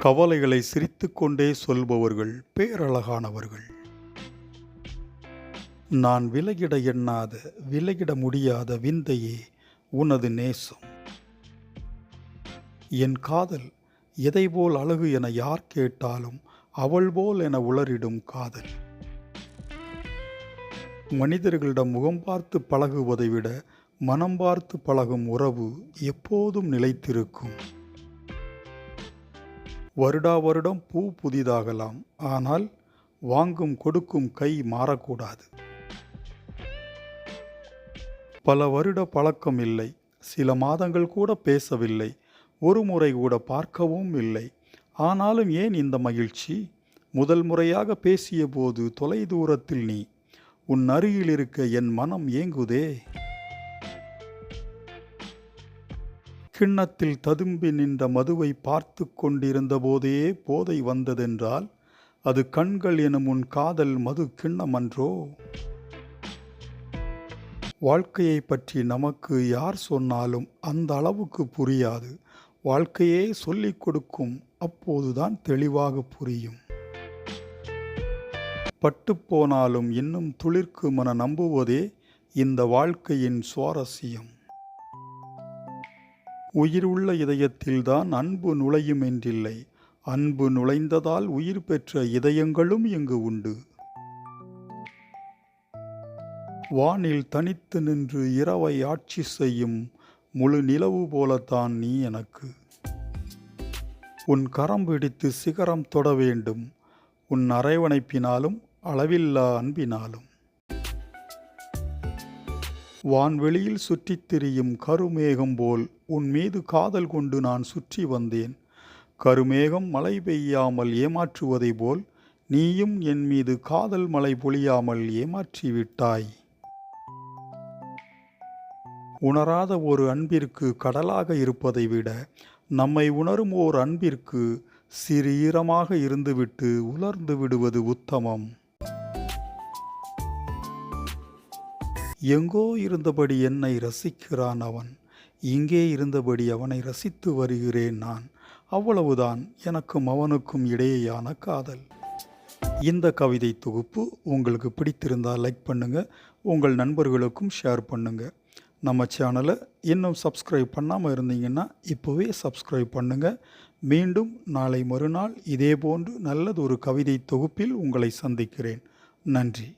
கவலைகளை சிரித்துக்கொண்டே சொல்பவர்கள் பேரழகானவர்கள். நான் விலகிட எண்ணாத, விலகிட முடியாத விந்தையே உனது நேசம். என் காதல் எதைபோல் அழகு என யார் கேட்டாலும் அவள் போல் என உளறிடும் காதல். மனிதர்களிடம் முகம் பார்த்து பழகுவதை விட மனம் பார்த்து பழகும் உறவு எப்போதும் நிலைத்திருக்கும். வருடா வருடம் பூ புதிதாகலாம், ஆனால் வாங்கும் கொடுக்கும் கை மாறக்கூடாது. பல வருட பழக்கம் இல்லை, சில மாதங்கள் கூட பேசவில்லை, ஒரு முறை கூட பார்க்கவும் இல்லை. ஆனாலும் ஏன் இந்த மகிழ்ச்சி? முதல் முறையாக பேசிய போது தொலை தூரத்தில் நீ, உன் அருகில் இருக்க என் மனம் ஏங்குதே. கிண்ணத்தில் ததும்பி நின்ற மதுவை பார்த்து கொண்டிருந்த போதே போதை வந்ததென்றால் அது கண்கள் எனும் உன் காதல் மது கிண்ணமன்றோ? வாழ்க்கையை பற்றி நமக்கு யார் சொன்னாலும் அந்த அளவுக்கு புரியாது. வாழ்க்கையே சொல்லிக் கொடுக்கும், அப்போதுதான் தெளிவாக புரியும். பட்டுப்போனாலும் இன்னும் துளிர்க்கும் என நம்புவதே இந்த வாழ்க்கையின் சுவாரஸ்யம். உயிருள்ள இதயத்தில்தான் அன்பு நுழையும் என்றில்லை, அன்பு நுழைந்ததால் உயிர் பெற்ற இதயங்களும் இங்கு உண்டு. வானில் தனித்து நின்று இரவை ஆட்சி செய்யும் முழு நிலவு போலத்தான் நீ எனக்கு. உன் கரம் பிடித்து சிகரம் தொட வேண்டும், உன் அரவணைப்பினாலும் அளவில்லா அன்பினாலும். வான்வெளியில் சுற்றித் திரியும் கருமேகம் போல் உன் மீது காதல் கொண்டு நான் சுற்றி வந்தேன். கருமேகம் மழை பெய்யாமல் ஏமாற்றுவதை போல் நீயும் என் மீது காதல் மழை பொழியாமல் ஏமாற்றிவிட்டாய். உணராத ஒரு அன்பிற்கு கடலாக இருப்பதை விட நம்மை உணரும் ஓர் அன்பிற்கு சிறு ஈரமாக இருந்துவிட்டு உலர்ந்து விடுவது உத்தமம். எங்கோ இருந்தபடி என்னை ரசிக்கிறான் அவன், இங்கே இருந்தபடி அவனை ரசித்து வருகிறேன் நான். அவ்வளவுதான் எனக்கும் அவனுக்கும் இடையேயான காதல். இந்த கவிதை தொகுப்பு உங்களுக்கு பிடித்திருந்தால் லைக் பண்ணுங்கள், உங்கள் நண்பர்களுக்கும் ஷேர் பண்ணுங்கள். நம்ம சேனலை இன்னும் சப்ஸ்கிரைப் பண்ணாமல் இருந்தீங்கன்னா இப்போவே சப்ஸ்கிரைப் பண்ணுங்கள். மீண்டும் நாளை மறுநாள் இதேபோன்று நல்லதொரு கவிதை தொகுப்பில் உங்களை சந்திக்கிறேன். நன்றி.